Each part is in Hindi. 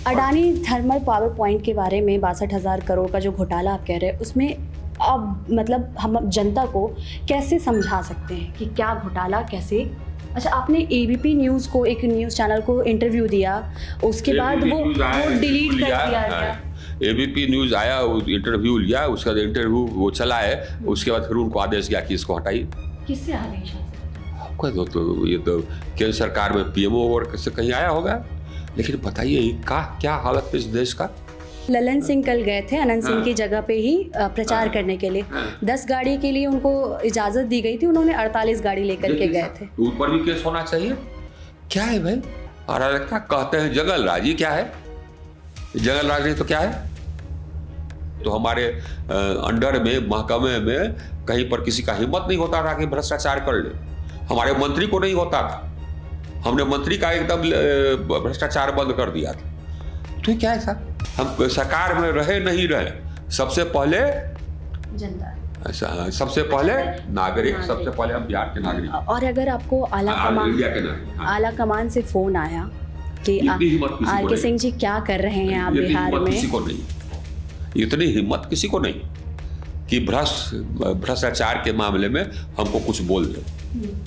अडानी थर्मल पावर पॉइंट के बारे में 62,000 करोड़ का जो घोटाला आप कह रहे हैं, उसमें अब मतलब हम जनता को कैसे समझा सकते हैं कि क्या घोटाला कैसे? अच्छा, आपने एबीपी न्यूज़ को, एक न्यूज़ चैनल को इंटरव्यू दिया, उसके बाद वो डिलीट कर दिया गया। एबीपी न्यूज़ आया, इंटरव्यू लिया, उसका इंटरव्यू वो चला है, उसके बाद फिर उनको आदेश गया कि इसको हटाइए। किससे आदेश? तो ये तो केंद्र सरकार में पीएमओ और से कहीं आया होगा। लेकिन बताइए क्या हालत है इस देश का। ललन सिंह कल गए थे अनंत सिंह की जगह पे ही प्रचार करने के लिए। 10 गाड़ी के लिए उनको इजाजत दी गई थी, उन्होंने 48 गाड़ी लेकर के गए थे। ऊपर भी केस होना चाहिए। क्या है भाई अराजकता? कहते हैं जंगल राज, ये क्या है? जंगल राज नहीं तो क्या है? तो हमारे अंडर में, महकमे में कहीं पर किसी का हिम्मत नहीं होता था कि भ्रष्टाचार कर ले। हमारे मंत्री को नहीं होता था, हमने मंत्री का एकदम भ्रष्टाचार बंद कर दिया था। तो क्या है साहब, हम सरकार में रहे नहीं रहे, सबसे पहले जनता, सबसे पहले नागरिक, सबसे पहले हम बिहार के नागरिक। और अगर आपको आला कमान से फोन आया कि आर.के. सिंह जी क्या कर रहे हैं आप बिहार में, किसी को नहीं, इतनी हिम्मत किसी को नहीं कि भ्रष्टाचार के मामले में हमको कुछ बोल दे,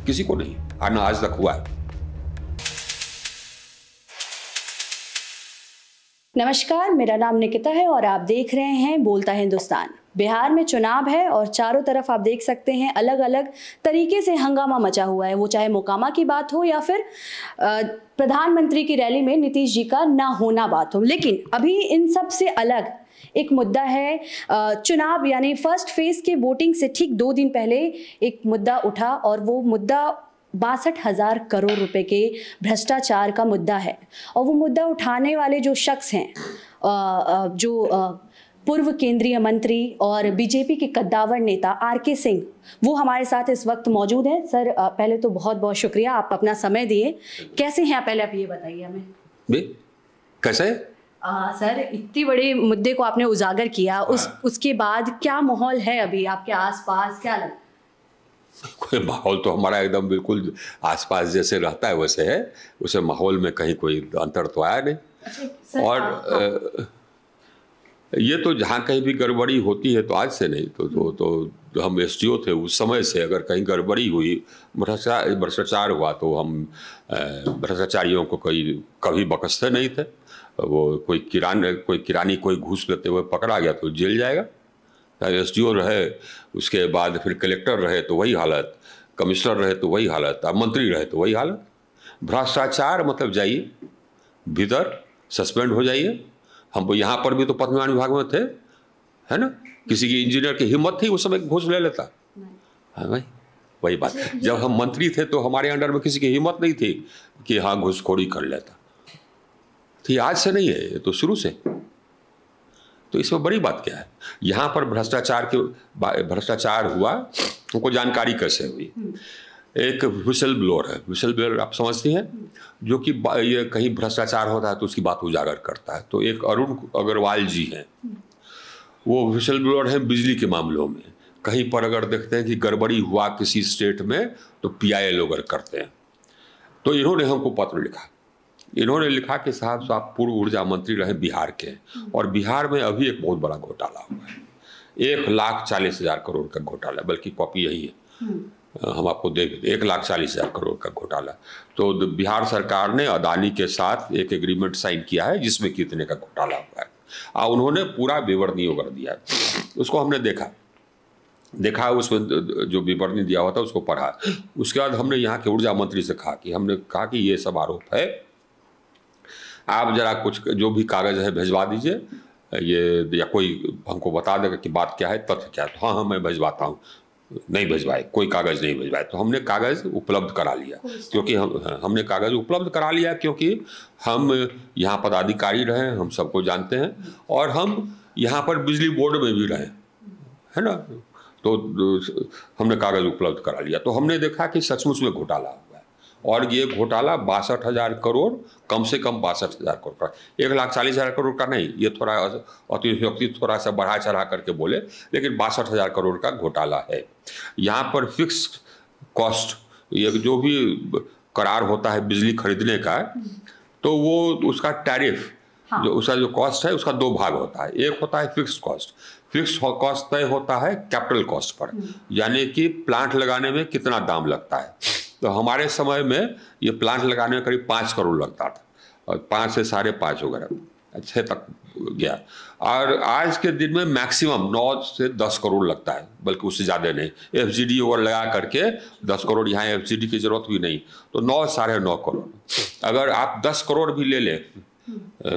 किसी को नहीं, आना आज तक हुआ है। नमस्कार, मेरा नाम निकिता है और आप देख रहे हैं बोलता हिंदुस्तान। बिहार में चुनाव है और चारों तरफ आप देख सकते हैं अलग अलग तरीके से हंगामा मचा हुआ है, वो चाहे मोकामा की बात हो या फिर प्रधानमंत्री की रैली में नीतीश जी का ना होना बात हो। लेकिन अभी इन सब से अलग एक मुद्दा है चुनाव, यानी फर्स्ट फेज के वोटिंग से ठीक 2 दिन पहले एक मुद्दा उठा और वो मुद्दा 62,000 करोड़ रुपए के भ्रष्टाचार का मुद्दा है। और वो मुद्दा उठाने वाले जो शख्स हैं, जो पूर्व केंद्रीय मंत्री और बीजेपी के कद्दावर नेता आर.के. सिंह, वो हमारे साथ इस वक्त मौजूद हैं। सर, पहले तो बहुत बहुत शुक्रिया, आप अपना समय दिए। कैसे हैं आप, पहले आप ये बताइए हमें। कैसे? सर, इतनी बड़े मुद्दे को आपने उजागर किया, उसके बाद क्या माहौल है अभी आपके आसपास, क्या लगता है? कोई माहौल तो हमारा एकदम बिल्कुल आसपास जैसे रहता है वैसे है, उसे माहौल में कहीं कोई अंतर तो आया नहीं। अच्छा, और ये तो जहाँ कहीं भी गड़बड़ी होती है तो आज से नहीं, तो हम एसडीओ थे उस समय से, अगर कहीं गड़बड़ी हुई, भ्रष्टाचार हुआ तो हम भ्रष्टाचारियों को कभी बख्शते नहीं थे। वो कोई किरानी कोई घूस लेते हुए पकड़ा गया तो जेल जाएगा। एसडीओ रहे, उसके बाद फिर कलेक्टर रहे तो वही हालत, कमिश्नर रहे तो वही हालत, मंत्री रहे तो वही हालत। भ्रष्टाचार मतलब जाइए भीतर, सस्पेंड हो जाइए। हम यहाँ पर भी तो पथ निर्माण विभाग में थे, है ना, किसी की इंजीनियर की हिम्मत थी उस समय घूस ले लेता? हाँ भाई, वही बात। जब हम मंत्री थे तो हमारे अंडर में किसी की हिम्मत नहीं थी कि हाँ घूसखोरी कर लेता। तो ये आज से नहीं है, ये तो शुरू से। तो इसमें बड़ी बात क्या है? यहाँ पर भ्रष्टाचार हुआ, उनको जानकारी कैसे हुई? एक व्हिसल ब्लोअर है, व्हिसल ब्लोअर आप समझती हैं, जो कि ये कहीं भ्रष्टाचार होता है तो उसकी बात उजागर करता है। तो एक अरुण अग्रवाल जी हैं, वो व्हिसल ब्लोअर हैं बिजली के मामलों में। कहीं पर अगर देखते हैं कि गड़बड़ी हुआ किसी स्टेट में तो PIL लोग करते हैं। तो इन्होंने हमको पत्र लिखा, इन्होंने लिखा कि साहब आप पूर्व ऊर्जा मंत्री रहे बिहार के, और बिहार में अभी एक बहुत बड़ा घोटाला हुआ है, 1,40,000 करोड़ का घोटाला, बल्कि कॉपी यही है, हम आपको दे देते, 1,40,000 करोड़ का घोटाला। तो बिहार सरकार ने अदानी के साथ एक एग्रीमेंट साइन किया है जिसमें कितने का घोटाला हुआ है, और उन्होंने पूरा विवरणी कर दिया है। उसको हमने देखा, उसमें जो विवरणी दिया हुआ था उसको पढ़ा। उसके बाद हमने यहाँ के ऊर्जा मंत्री से कहा कि ये सब आरोप है, आप जरा कुछ जो भी कागज़ है भिजवा दीजिए, ये या कोई हमको बता देगा कि बात क्या है, तथ्य क्या है। तो हाँ मैं भिजवाता हूँ। नहीं भिजवाए, कोई कागज़ नहीं भिजवाए। तो हमने कागज़ उपलब्ध करा लिया, क्योंकि हमने कागज़ उपलब्ध करा लिया क्योंकि हम यहाँ पदाधिकारी रहे, हम सबको जानते हैं, और हम यहाँ पर बिजली बोर्ड में भी रहे, है ना। तो हमने कागज़ उपलब्ध करा लिया। तो हमने देखा कि सचमुच में घोटाला हुआ है, और ये घोटाला 62,000 करोड़, कम से कम 62,000 करोड़ का, 1,40,000 करोड़ का नहीं, ये थोड़ा अतिशयोक्ति थोड़ा सा बढ़ा चढ़ा करके बोले, लेकिन 62,000 करोड़ का घोटाला है। यहाँ पर फिक्स कॉस्ट, ये जो भी करार होता है बिजली खरीदने का, तो वो उसका टैरिफ हाँ। जो उसका जो कॉस्ट है उसका दो भाग होता है। एक होता है फिक्स्ड कॉस्ट। फिक्स्ड कॉस्ट तय होता है कैपिटल कॉस्ट पर, यानी कि प्लांट लगाने में कितना दाम लगता है। तो हमारे समय में ये प्लांट लगाने में करीब 5 करोड़ लगता था, और 5 से 5.5 वगैरह 6 तक गया। और आज के दिन में मैक्सिमम 9 से 10 करोड़ लगता है, बल्कि उससे ज़्यादा नहीं। FGD ओवर लगा करके 10 करोड़, यहाँ FGD की जरूरत भी नहीं, तो 9 9.5 करोड़। अगर आप 10 करोड़ भी ले लें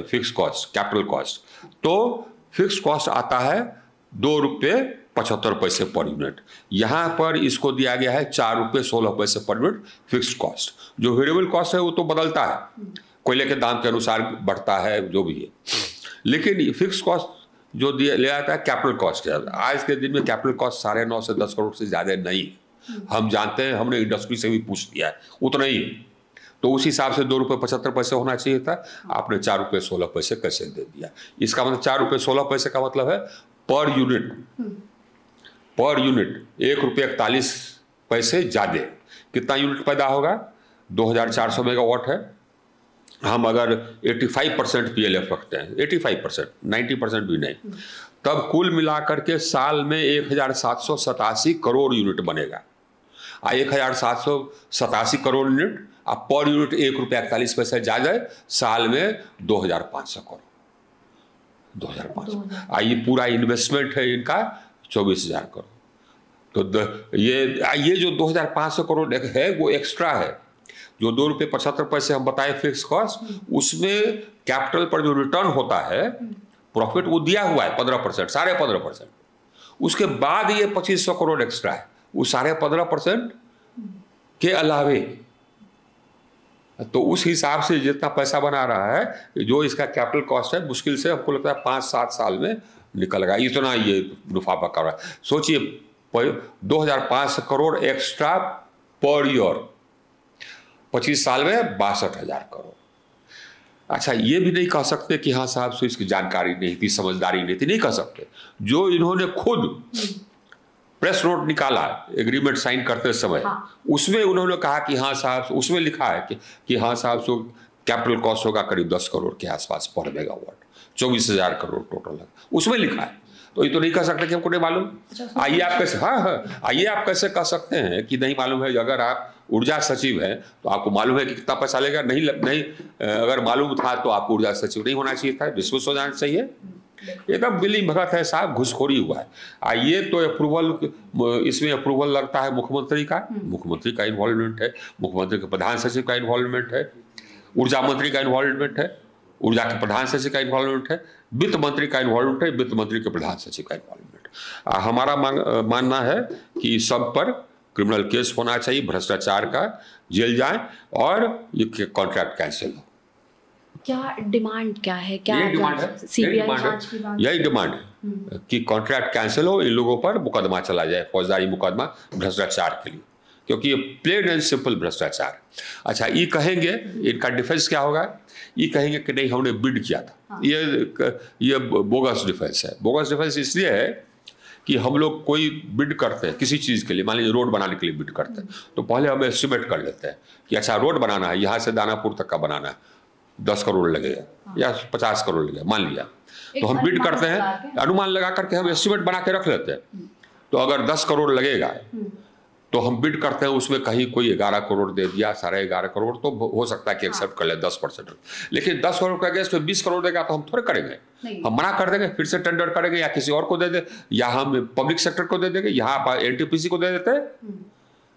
फिक्स कॉस्ट, कैपिटल कॉस्ट, तो फिक्स कॉस्ट आता है ₹2.75 पर यूनिट। यहाँ पर इसको दिया गया है ₹4.16 पर यूनिट फिक्स्ड कॉस्ट। जो वेरिएबल कॉस्ट है वो तो बदलता है, कोयले के दाम के अनुसार बढ़ता है, जो भी है। लेकिन फिक्स कॉस्ट जो ले आता है कैपिटल कॉस्ट है। आज के दिन में कैपिटल कॉस्ट 9.5 से 10 करोड़ से ज़्यादा नहीं है। हम जानते हैं, हमने इंडस्ट्री से भी पूछ लिया है, उतना ही है। तो उस हिसाब से ₹2.75 होना चाहिए था, आपने ₹4.16 कैसे दे दिया। इसका मतलब ₹4.16 का मतलब है पर यूनिट ₹1.41 ज़्यादा। कितना यूनिट पैदा होगा? 2400 मेगावाट है। हम अगर 85% PLF रखते हैं, 85%, 90% भी नहीं, तब कुल मिलाकर के साल में 1787 करोड़ यूनिट बनेगा। 1787 करोड़ यूनिट, अब पर यूनिट ₹1.41 ज़्यादा, साल में 2500 करोड़, 2500। ये पूरा इन्वेस्टमेंट है इनका 24,000 करोड़। तो ये जो 2500 करोड़ है वो एक्स्ट्रा है। जो ₹2.75 हम बताए फिक्स कॉस्ट, उसमें कैपिटल पर जो रिटर्न होता है, प्रॉफिट, वो दिया हुआ है 15%, 15.5%। उसके बाद ये 2500 करोड़ एक्स्ट्रा है, वो 15.5% के अलावे। तो उस हिसाब से जितना पैसा बना रहा है, जो इसका कैपिटल कॉस्ट है, मुश्किल से हमको लगता है 5-7 साल में निकल गया, इतना ये मुनाफा पका रहा है। सोचिए 2500 करोड़ एक्स्ट्रा पर ईयर, 25 साल में 62,000 करोड़। अच्छा, ये भी नहीं कह सकते कि हाँ साहब से इसकी जानकारी नहीं थी, समझदारी नहीं थी, नहीं कह सकते। जो इन्होंने खुद प्रेस नोट निकाला एग्रीमेंट साइन करते समय, हाँ। उसमें उन्होंने कहा कि हाँ साहब, उसमें लिखा है कि हाँ साहब, सो कैपिटल कॉस्ट होगा करीब 10 करोड़ के आसपास पर मेगावाट, 24,000 करोड़ टोटल है, उसमें लिखा है। तो ये तो नहीं कह सकते कि हमको नहीं मालूम। आइए आप कैसे, आइए आप कैसे कह सकते हैं कि नहीं मालूम है? अगर आप ऊर्जा सचिव हैं तो आपको मालूम है कि कितना पैसा लेगा। नहीं, अगर मालूम था तो आपको ऊर्जा सचिव नहीं होना चाहिए था, विश्वास हो जाना चाहिए। एकदम बिली भगत है साहब, घुसखोरी हुआ है। आइए तो अप्रूवल, इसमें अप्रूवल लगता है मुख्यमंत्री का इन्वॉल्वमेंट है, मुख्यमंत्री के प्रधान सचिव का इन्वॉल्वमेंट है, ऊर्जा मंत्री का इन्वॉल्वमेंट है, ऊर्जा के प्रधान सचिव का इन्वॉल्वमेंट है, वित्त मंत्री का इन्वॉल्वमेंट है, वित्त मंत्री के प्रधान सचिव का इन्वॉल्वमेंट। हमारा मानना है कि सब पर क्रिमिनल केस होना चाहिए, भ्रष्टाचार का, जेल जाए और ये कॉन्ट्रैक्ट कैंसिल हो। क्या डिमांड क्या है? क्या यही डिमांड है, यही डिमांड है कि कॉन्ट्रैक्ट कैंसिल हो, इन लोगों पर मुकदमा चला जाए, फौजदारी मुकदमा भ्रष्टाचार के लिए, क्योंकि ये प्लेन एंड सिंपल भ्रष्टाचार। अच्छा, ये कहेंगे, इनका डिफेंस क्या होगा? ये कहेंगे कि नहीं, हमने बिड किया था। हाँ। ये बोगस डिफेंस है। बोगस डिफेंस इसलिए है कि हम लोग कोई बिड करते हैं किसी चीज़ के लिए, मान लीजिए रोड बनाने के लिए बिड करते हैं, तो पहले हम एस्टिमेट कर लेते हैं कि अच्छा रोड बनाना है, यहाँ से दानापुर तक का बनाना है, 10 करोड़ लगेगा या 50 करोड़ लगेगा, मान लिया। तो हम बिड करते हैं, अनुमान लगा करके हम एस्टिमेट बना के रख लेते हैं। तो अगर 10 करोड़ लगेगा तो हम बिड करते हैं, उसमें कहीं कोई 11 करोड़ दे दिया, 11.5 करोड़, तो हो सकता है कि एक्सेप्ट कर ले 10%। लेकिन 10 करोड़ का अगेंस्ट में 20 करोड़ देगा तो हम थोड़े करेंगे, हम मना कर देंगे, फिर से टेंडर करेंगे, या किसी और को दे दे, या हम पब्लिक सेक्टर को दे देंगे, यहाँ पर NTPC को दे देते हैं।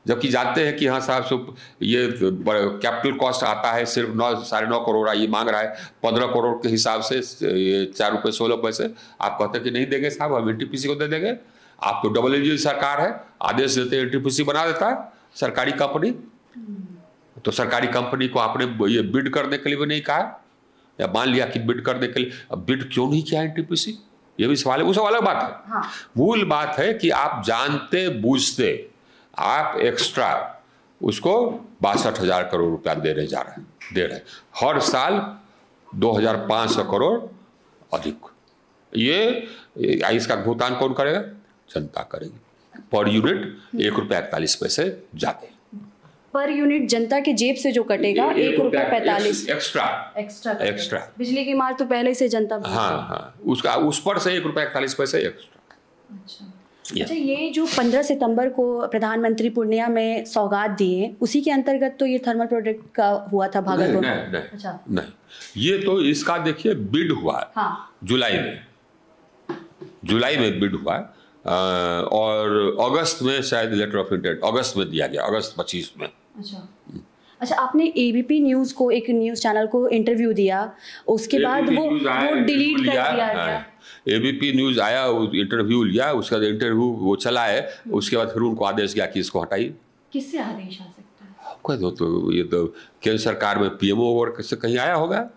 जबकि जानते हैं कि हाँ साहब, ये कैपिटल कॉस्ट आता है सिर्फ 9-9.5 करोड़, ये मांग रहा है 15 करोड़ के हिसाब से ₹4.16। आप कहते हैं कि नहीं देंगे साहब, हम NTPC को दे देंगे। आप तो डबल इंजन सरकार है, आदेश देते NTPC बना देता है सरकारी कंपनी। तो सरकारी कंपनी को आपने ये बिड करने के लिए भी नहीं कहा, या मान लिया कि बिड करने के लिए, अब बिड क्यों नहीं किया NTPC? ये भी सवाल है, वो सब अलग बात है। हाँ। मूल बात है कि आप जानते बूझते आप एक्स्ट्रा उसको 62,000 करोड़ रुपया दे रहे हर साल 2,500 करोड़ अधिक। ये इसका भुगतान कौन करेगा? जनता करेगी। पर यूनिट ₹1.41 ज़्यादा। पर यूनिट जनता के जेब से जो कटेगा 1 रुपया 45 एक्स्ट्रा। बिजली की मार तो पहले से जनता हाँ, उसका उस पर से 1 रुपया 41 पैसे एक्स्ट्रा। अच्छा, ये जो 15 सितंबर को प्रधानमंत्री पूर्णिया में सौगात दिए, उसी के अंतर्गत तो ये थर्मल प्रोडक्ट का हुआ था भागलपुर? नहीं, अच्छा, नहीं, ये तो इसका देखिए बिड हुआ। हाँ। जुलाई में बिड हुआ और अगस्त में शायद लेटर ऑफ इंटेंट अगस्त में दिया गया, अगस्त 25 में। अच्छा, आपने एबीपी न्यूज़ को, एक न्यूज़ चैनल को इंटरव्यू दिया, उसके बाद वो डिलीट कर दिया गया। एबीपी न्यूज़ आया, इंटरव्यू लिया, उसका इंटरव्यू वो चला है, उसके बाद फिर उनको आदेश गया कि इसको हटाइए। किससे आदेश आ सकता है? आपको तो ये तो केंद्र सरकार में पीएमओ और से कहीं आया होगा।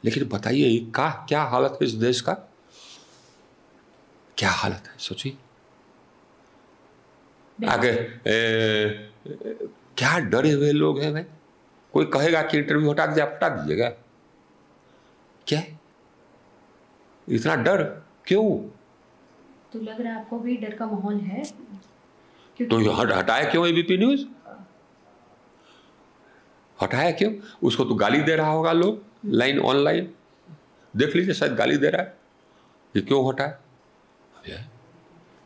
लेकिन बताइए क्या हालत है इस देश का, क्या हालत है सोचिए। आगे क्या डरे हुए लोग हैं भाई। कोई कहेगा कि इंटरव्यू हटा दीजिए, आप हटा दीजिएगा क्या? इतना डर क्यों? तो लग रहा है आपको भी डर का माहौल है। तो हटाया क्यों एबीपी न्यूज? हटाया क्यों? उसको तो गाली दे रहा होगा लोग, लाइन ऑनलाइन देख लीजिए, शायद गाली दे रहा है। ये क्यों हटाया?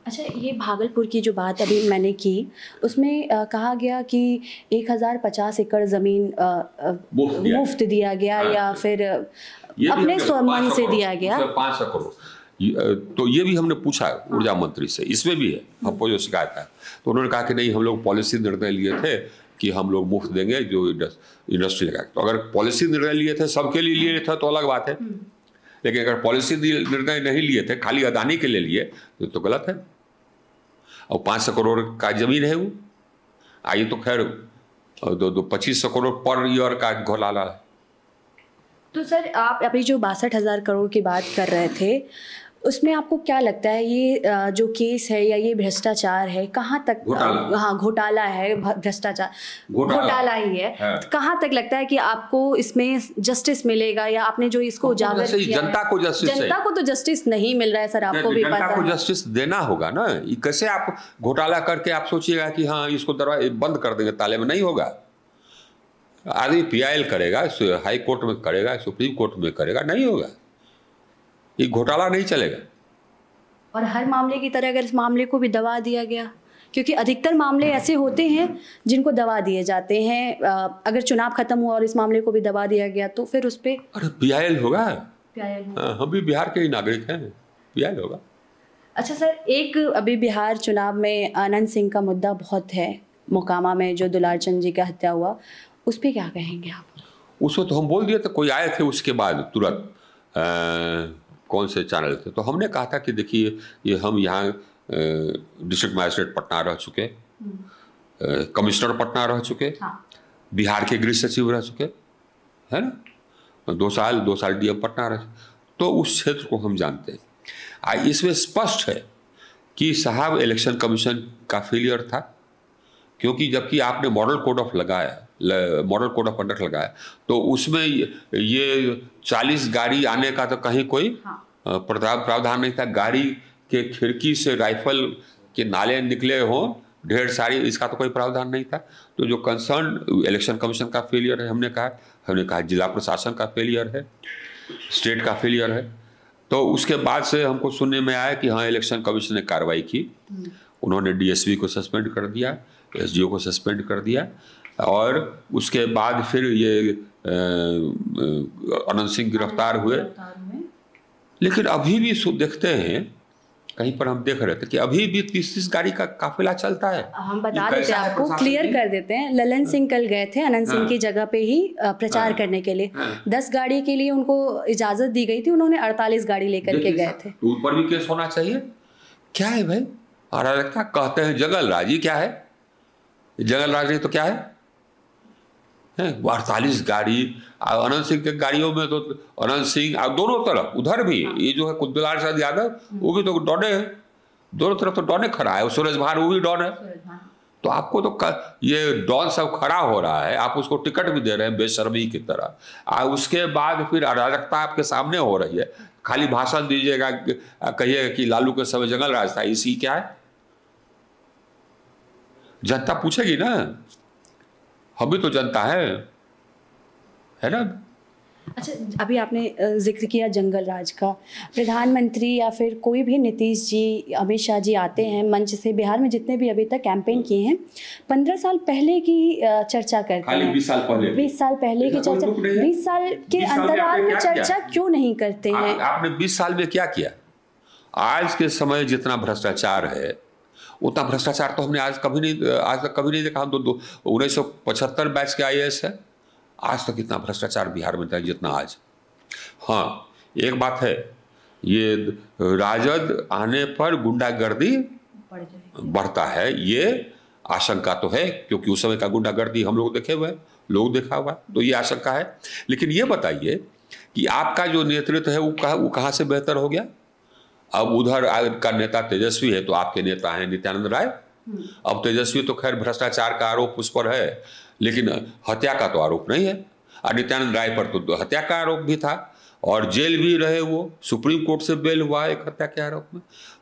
अच्छा, ये भागलपुर की जो बात अभी मैंने की, उसमें कहा गया कि 1050 एकड़ ज़मीन मुफ्त दिया गया, या फिर अपने स्वमन से दिया गया। 500 करोड़। तो ये भी हमने पूछा ऊर्जा मंत्री से, इसमें भी है हमको जो शिकायत है। तो उन्होंने कहा कि नहीं, हम लोग पॉलिसी निर्णय लिए थे कि हम लोग मुफ्त देंगे जो इंडस्ट्री लगा। तो अगर पॉलिसी निर्णय लिए थे, सबके लिए लिए थे तो अलग बात है, लेकिन अगर पॉलिसी निर्णय नहीं लिए थे, खाली अदानी के लिए लिए, तो गलत है। और 500 करोड़ का जमीन है वो, आइए तो खैर 2500 करोड़ पर ईयर का घोटाला है। तो सर, आप अभी जो 62,000 करोड़ की बात कर रहे थे, उसमें आपको क्या लगता है ये जो केस है या ये भ्रष्टाचार है, कहाँ तक? हाँ, घोटाला है, भ्रष्टाचार घोटाला ही है। तो कहाँ तक लगता है कि आपको इसमें जस्टिस मिलेगा, या आपने जो इसको उजागर किया, जनता को तो जस्टिस नहीं मिल रहा है सर, आपको भी पता है। जनता को जस्टिस देना होगा ना। कैसे आप घोटाला करके आप सोचिएगा कि हाँ इसको दरवाजे बंद कर देंगे, ताले में नहीं होगा। आदमी पीआईएल करेगा, हाई कोर्ट में करेगा, सुप्रीम कोर्ट में करेगा, नहीं होगा। ये घोटाला नहीं चलेगा। और हर मामले की तरह अगर इस मामले को भी दबा दिया गया, क्योंकि अधिकतर मामले ऐसे होते हैं जिनको दबा दिए जाते हैं, अगर चुनाव खत्म हुआ और इस मामले को भी दबा दिया गया तो फिर उस पर अरे पीआईएल होगा। हम भी बिहार के ही नागरिक हैं, पीआईएल होगा। अच्छा सर, एक अभी बिहार चुनाव में आनंद सिंह का मुद्दा बहुत है, मोकामा में जो दुलारचंद जी का हत्या हुआ, उस पर क्या कहेंगे आप? उसको तो हम बोल दिए थे, कोई आए थे उसके बाद तुरंत कौन से चैनल थे, तो हमने कहा था कि देखिए ये हम यहाँ डिस्ट्रिक्ट मजिस्ट्रेट पटना रह चुके, कमिश्नर पटना रह चुके, बिहार के गृह सचिव रह चुके, है ना, 2 साल डीएम पटना रहे, तो उस क्षेत्र को हम जानते हैं। इसमें स्पष्ट है कि साहब इलेक्शन कमीशन का फेलियर था, क्योंकि जबकि आपने मॉडल कोड ऑफ कंडक्ट लगाया, तो उसमें ये 40 गाड़ी आने का तो कहीं कोई प्रावधान नहीं था। गाड़ी के खिड़की से राइफल के नाले निकले हों ढेर सारी, इसका तो कोई प्रावधान नहीं था। तो जो कंसर्न इलेक्शन कमीशन का फेलियर है, हमने कहा जिला प्रशासन का फेलियर है, स्टेट का फेलियर है। तो उसके बाद से हमको सुनने में आया कि हाँ इलेक्शन कमीशन ने कार्रवाई की, उन्होंने डीएसपी को सस्पेंड कर दिया, एसडीओ को सस्पेंड कर दिया, और उसके बाद फिर ये आनंद सिंह गिरफ्तार हुए। लेकिन अभी भी देखते हैं, कहीं पर हम देख रहे थे कि अभी भी 30 गाड़ी का काफिला चलता है। हम बता देते हैं आपको, क्लियर कर देते हैं। ललन सिंह कल गए थे आनंद सिंह की जगह पे ही प्रचार करने के लिए, 10 गाड़ी के लिए उनको इजाजत दी गई थी, उन्होंने 48 गाड़ी लेकर के गए थे। उन पर भी केस होना चाहिए। क्या है भाई अराजकता? कहते हैं जंगल राजी, क्या है जंगल राज? नहीं तो क्या है? 48 गाड़ी आनंद सिंह के गाड़ियों में, तो आनंद सिंह दोनों तरफ, उधर भी ये जो है दुलारचंद यादव, वो भी तो डॉन है, दोनों तरफ तो डॉन खड़ा है, सुरेश भान वो भी डॉन है। तो आपको तो ये डॉन सब खड़ा हो रहा है, आप उसको टिकट भी दे रहे हैं बेशर्मी की तरह, उसके बाद फिर अराजकता आपके सामने हो रही है। खाली भाषण दीजिएगा, कहिएगा कि लालू के समय जंगल राज था, इसी क्या है? जनता पूछेगी ना, हम भी तो जनता है ना। अच्छा, अभी आपने जिक्र किया जंगल राज का। प्रधानमंत्री या फिर कोई भी नीतीश जी, अमित शाह जी आते हैं मंच से, बिहार में जितने भी अभी तक कैंपेन किए हैं 15 साल पहले की चर्चा करते हैं। 20 साल पहले 20 साल पहले की चर्चा, 20 साल के अंतराल में चर्चा क्यों नहीं करते हैं? आपने 20 साल में क्या किया? आज के समय जितना भ्रष्टाचार है उतना भ्रष्टाचार तो हमने आज तक कभी नहीं देखा। हम तो 1975 बैच के IAS है, आज तक इतना भ्रष्टाचार बिहार में था जितना आज। हाँ, एक बात है, ये राजद आने पर गुंडागर्दी बढ़ता है, ये आशंका तो है, क्योंकि उस समय का गुंडागर्दी हम लोग देखे हुए हैं, लोग देखा हुआ, तो ये आशंका है। लेकिन ये बताइए कि आपका जो नेतृत्व है वो कहाँ से बेहतर हो गया? अब उधर का नेता तेजस्वी है तो आपके नेता हैं नित्यानंद राय। अब तेजस्वी तो खैर भ्रष्टाचार का आरोप उस पर है, लेकिन हत्या का तो आरोप नहीं है। और नित्यानंद राय पर तो हत्या का आरोप भी था और जेल भी रहे, वो सुप्रीम कोर्ट से बेल हुआ एक हत्या के आरोप में।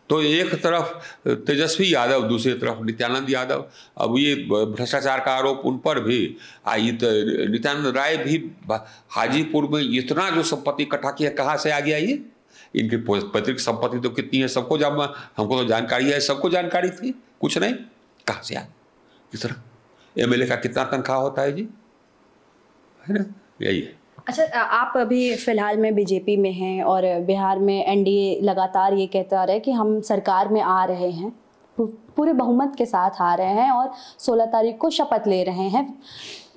तो एक तरफ तेजस्वी यादव, दूसरी तरफ नित्यानंद यादव। अब ये भ्रष्टाचार का आरोप उन पर भी आई। तो नित्यानंद राय भी हाजीपुर में इतना जो संपत्ति इकट्ठा किया, कहाँ से आ गया ये? इनकी पैतृक संपत्ति तो कितनी है सबको हमको तो जानकारी है, सबको जानकारी थी, कुछ नहीं, कहाँ से आ किस तरह? MLA का कितना तनख्वाह होता है जी, है ना, यही है। अच्छा, आप अभी फिलहाल में बीजेपी में हैं और बिहार में NDA लगातार ये कहता रहे कि हम सरकार में आ रहे हैं, पूरे बहुमत के साथ आ रहे हैं और 16 तारीख को शपथ ले रहे हैं।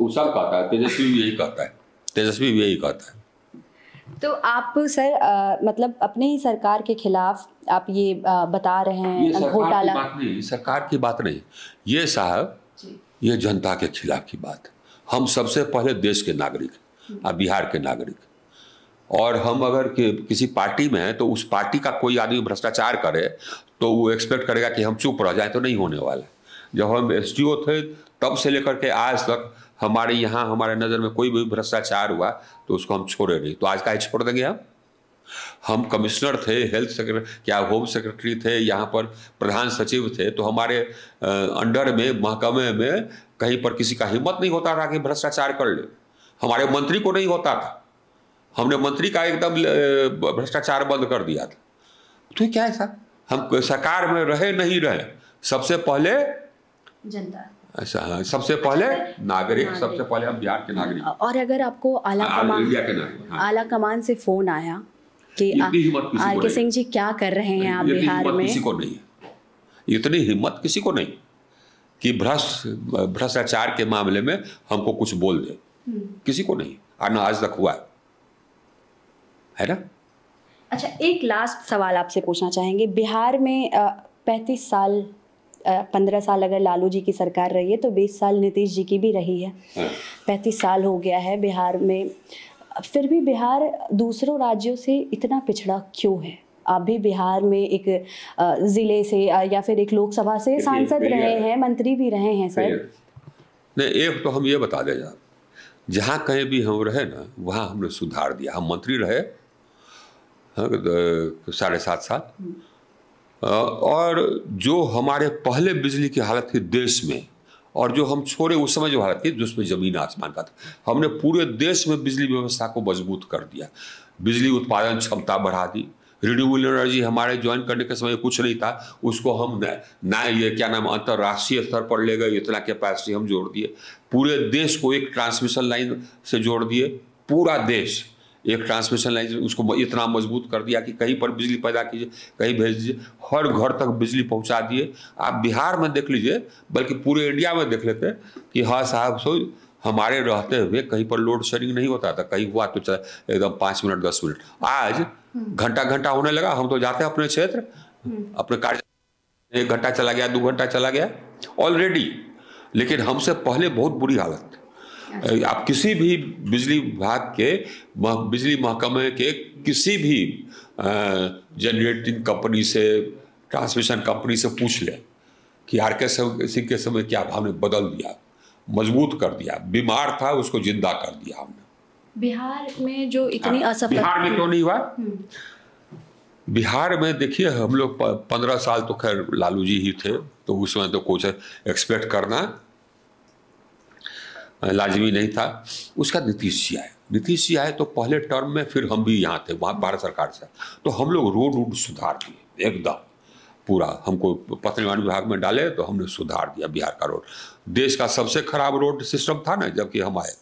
वो सब कहता है, तेजस्वी भी यही कहता है, तेजस्वी भी यही कहता है। तो आप सर मतलब अपने ही सरकार के खिलाफ आप ये बता रहे हैं घोटाला? सरकार की बात नहीं, ये साहब ये जनता के खिलाफ की बात। हम सबसे पहले देश के नागरिक और बिहार के नागरिक, और हम अगर किसी पार्टी में हैं तो उस पार्टी का कोई आदमी भ्रष्टाचार करे तो वो एक्सपेक्ट करेगा कि हम चुप रह जाए, तो नहीं होने वाला। जब हम SDO थे तब से लेकर के आज तक हमारे यहाँ हमारे नज़र में कोई भी भ्रष्टाचार हुआ तो उसको हम छोड़े नहीं, तो आज का छोड़ देंगे हम कमिश्नर थे, हेल्थ सेक्रेटरी, क्या होम सेक्रेटरी थे, यहाँ पर प्रधान सचिव थे, तो हमारे अंडर में महकमे में कहीं पर किसी का हिम्मत नहीं होता था कि भ्रष्टाचार कर ले। हमारे मंत्री को नहीं होता था, हमने मंत्री का एकदम भ्रष्टाचार बंद कर दिया था। तो क्या है साहब, हम सरकार में रहे नहीं रहे, सबसे पहले जनता, ऐसा सबसे पहले नागरिक, सबसे पहले हम बिहार के नागरिक। और अगर आपको आला कमान से फोन आया कि RK सिंह जी क्या कर रहे हैं आप बिहार में? किसी को नहीं, इतनी हिम्मत किसी को नहीं कि भ्रष्टाचार के मामले में हमको कुछ बोल दे, किसी को नहीं, और ना आज तक हुआ है ना। अच्छा, एक लास्ट सवाल आपसे पूछना चाहेंगे। बिहार में 35 साल 15 साल अगर लालू जी की सरकार रही है तो 20 साल नीतीश जी की भी रही है, 35 साल हो गया है बिहार में, फिर भी बिहार दूसरों राज्यों से इतना पिछड़ा क्यों है? आप भी बिहार में एक ज़िले से या फिर एक लोकसभा से सांसद रहे हैं, मंत्री भी रहे हैं सर। नहीं, एक तो हम ये बता दें, जहाँ कहीं भी हम रहे ना वहाँ हमने सुधार दिया। हम मंत्री रहे 7.5 साल, और जो हमारे पहले बिजली की हालत थी देश में, और जो हम छोड़े उस समय जो हालत थी जिसमें ज़मीन आसमान का था, हमने पूरे देश में बिजली व्यवस्था को मजबूत कर दिया। बिजली उत्पादन क्षमता बढ़ा दी। रिन्यूएबल एनर्जी हमारे ज्वाइन करने के समय कुछ नहीं था, उसको हम ये क्या नाम अंतर्राष्ट्रीय स्तर पर ले गए, इतना कैपेसिटी हम जोड़ दिए। पूरे देश को एक ट्रांसमिशन लाइन से जोड़ दिए, पूरा देश एक ट्रांसमिशन लाइन, उसको इतना मजबूत कर दिया कि कहीं पर बिजली पैदा कीजिए, कहीं भेज दीजिए, हर घर तक बिजली पहुंचा दिए। आप बिहार में देख लीजिए, बल्कि पूरे इंडिया में देख लेते कि हाँ साहब, सो हमारे रहते हुए कहीं पर लोड शेडिंग नहीं होता था, कहीं हुआ तो एकदम 5 मिनट 10 मिनट, आज घंटा घंटा होने लगा। हम तो जाते हैं अपने क्षेत्र, अपने कार्य, 1 घंटा चला गया, 2 घंटा चला गया ऑलरेडी। लेकिन हमसे पहले बहुत बुरी हालत। आप किसी भी बिजली विभाग के, बिजली महकमे के किसी भी जनरेटिंग कंपनी से, ट्रांसमिशन कंपनी से पूछ ले कि RK सिंह के समय क्या हमने बदल दिया, मजबूत कर दिया। बीमार था उसको जिंदा कर दिया हमने। बिहार में जो इतनी असफलता, बिहार में क्यों नहीं हुआ? बिहार में देखिए, हम लोग 15 साल तो खैर लालू जी ही थे, तो उसमें तो कुछ एक्सपेक्ट करना लाजमी नहीं था। उसका नीतीश जी आए, नीतीश जी आए तो पहले टर्म में फिर हम भी यहाँ थे, वहाँ भारत सरकार से, तो हम लोग रोड सुधार दिए एकदम पूरा। हमको पथ निर्माण विभाग में डाले तो हमने सुधार दिया बिहार का रोड। देश का सबसे खराब रोड सिस्टम था ना, जबकि हम आए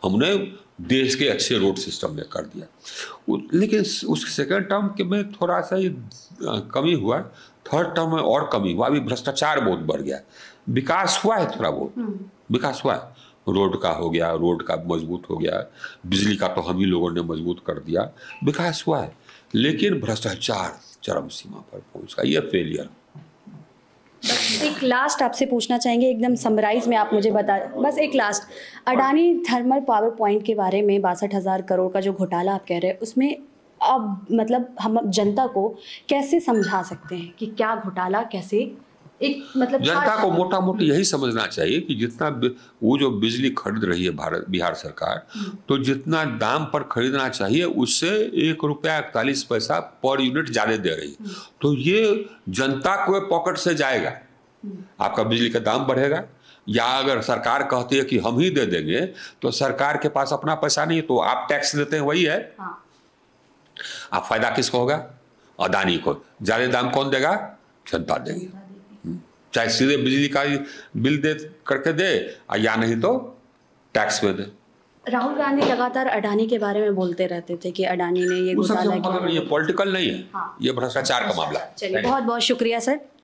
हमने देश के अच्छे रोड सिस्टम में कर दिया। लेकिन उस सेकेंड टर्म के में थोड़ा सा ही कमी हुआ, थर्ड टर्म में और कमी हुआ। अभी भ्रष्टाचार बहुत बढ़ गया, विकास हुआ है थोड़ा बहुत, विकास हुआ है, रोड का हो गया, रोड का मजबूत हो गया, बिजली का तो हम ही लोगों ने मजबूत कर दिया, विकास हुआ है। लेकिन भ्रष्टाचार चरम सीमा पर पहुंच गया, ये फेलियर। एक लास्ट आपसे पूछना चाहेंगे, एकदम समराइज में आप मुझे बता, बस एक last, Adani thermal power point के बारे में 62,000 करोड़ का जो घोटाला आप कह रहे हैं, उसमें अब मतलब हम जनता को कैसे समझा सकते हैं कि क्या घोटाला, कैसे एक मतलब जनता को मोटा मोटी यही समझना चाहिए कि जितना वो जो बिजली खरीद रही है बिहार सरकार, तो जितना दाम पर खरीदना चाहिए उससे 1 रुपया 41 पैसा पर यूनिट ज्यादा दे रही है। तो ये जनता को पॉकेट से जाएगा, आपका बिजली का दाम बढ़ेगा। या अगर सरकार कहती है कि हम ही दे देंगे, तो सरकार के पास अपना पैसा नहीं, तो आप टैक्स देते हैं वही है। आप फायदा किसको होगा? अदानी को। ज्यादा दाम कौन देगा? जनता देगी, चाहे सीधे बिजली का बिल दे करके दे या नहीं तो टैक्स में दे। राहुल गांधी लगातार अडानी के बारे में बोलते रहते थे कि अडानी ने ये घोटाला किया। ये पॉलिटिकल नहीं है, ये भ्रष्टाचार का मामला है। चलिए, बहुत बहुत शुक्रिया सर।